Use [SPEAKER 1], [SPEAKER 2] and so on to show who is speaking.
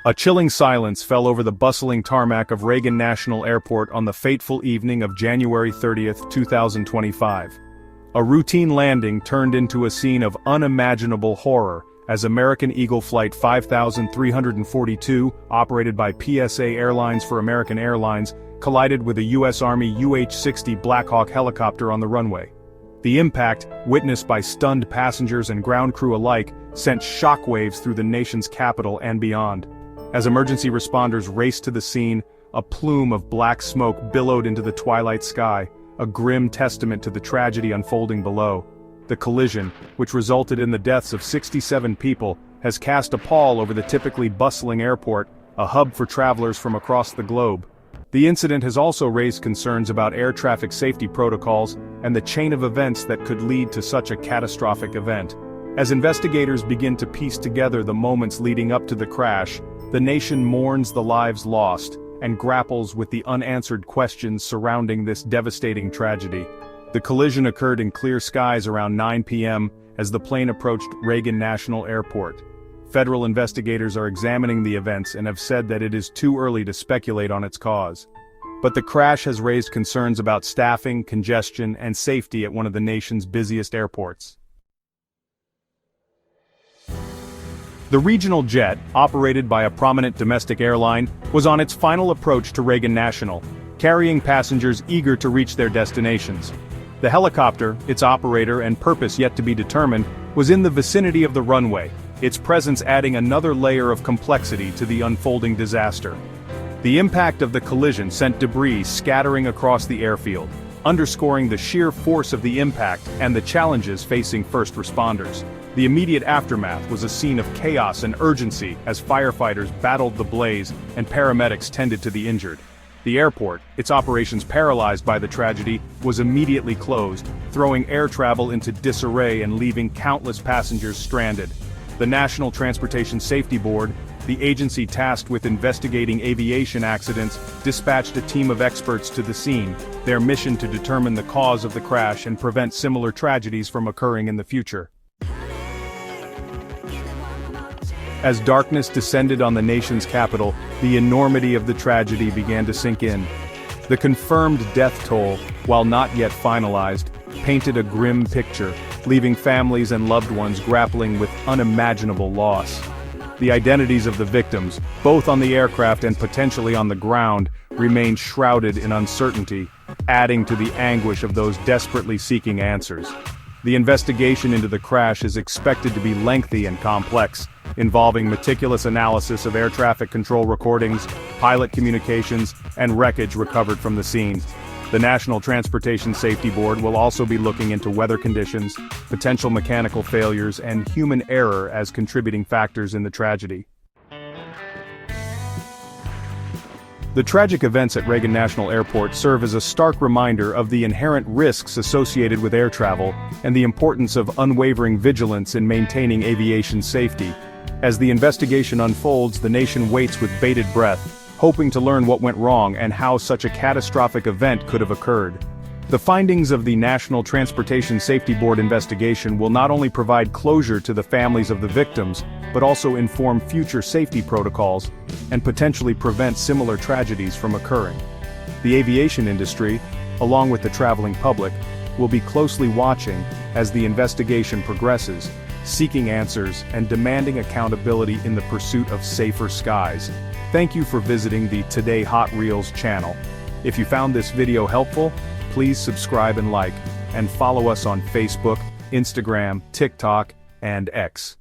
[SPEAKER 1] A chilling silence fell over the bustling tarmac of Reagan National Airport on the fateful evening of January 30, 2025. A routine landing turned into a scene of unimaginable horror as American Eagle Flight 5342, operated by PSA Airlines for American Airlines, collided with a U.S. Army UH-60 Black Hawk helicopter on the runway. The impact, witnessed by stunned passengers and ground crew alike, sent shockwaves through the nation's capital and beyond. As emergency responders raced to the scene, a plume of black smoke billowed into the twilight sky, a grim testament to the tragedy unfolding below. The collision, which resulted in the deaths of 67 people, has cast a pall over the typically bustling airport, a hub for travelers from across the globe. The incident has also raised concerns about air traffic safety protocols and the chain of events that could lead to such a catastrophic event. As investigators begin to piece together the moments leading up to the crash, the nation mourns the lives lost and grapples with the unanswered questions surrounding this devastating tragedy. The collision occurred in clear skies around 9 p.m. as the plane approached Reagan National Airport. Federal investigators are examining the events and have said that it is too early to speculate on its cause. But the crash has raised concerns about staffing, congestion, and safety at one of the nation's busiest airports. The regional jet, operated by a prominent domestic airline, was on its final approach to Reagan National, carrying passengers eager to reach their destinations. The helicopter, its operator and purpose yet to be determined, was in the vicinity of the runway, its presence adding another layer of complexity to the unfolding disaster. The impact of the collision sent debris scattering across the airfield, underscoring the sheer force of the impact and the challenges facing first responders. The immediate aftermath was a scene of chaos and urgency as firefighters battled the blaze and paramedics tended to the injured. The airport, its operations paralyzed by the tragedy, was immediately closed, throwing air travel into disarray and leaving countless passengers stranded. The National Transportation Safety Board, the agency tasked with investigating aviation accidents, dispatched a team of experts to the scene, their mission to determine the cause of the crash and prevent similar tragedies from occurring in the future. As darkness descended on the nation's capital, the enormity of the tragedy began to sink in. The confirmed death toll, while not yet finalized, painted a grim picture, leaving families and loved ones grappling with unimaginable loss. The identities of the victims, both on the aircraft and potentially on the ground, remain shrouded in uncertainty, adding to the anguish of those desperately seeking answers. The investigation into the crash is expected to be lengthy and complex, involving meticulous analysis of air traffic control recordings, pilot communications, and wreckage recovered from the scene. The National Transportation Safety Board will also be looking into weather conditions, potential mechanical failures, and human error as contributing factors in the tragedy. The tragic events at Reagan National Airport serve as a stark reminder of the inherent risks associated with air travel and the importance of unwavering vigilance in maintaining aviation safety. As the investigation unfolds, the nation waits with bated breath, hoping to learn what went wrong and how such a catastrophic event could have occurred. The findings of the National Transportation Safety Board investigation will not only provide closure to the families of the victims, but also inform future safety protocols and potentially prevent similar tragedies from occurring. The aviation industry, along with the traveling public, will be closely watching as the investigation progresses, seeking answers and demanding accountability in the pursuit of safer skies. Thank you for visiting the Today Hot Reels channel. If you found this video helpful, please subscribe and like, and follow us on Facebook, Instagram, TikTok, and X.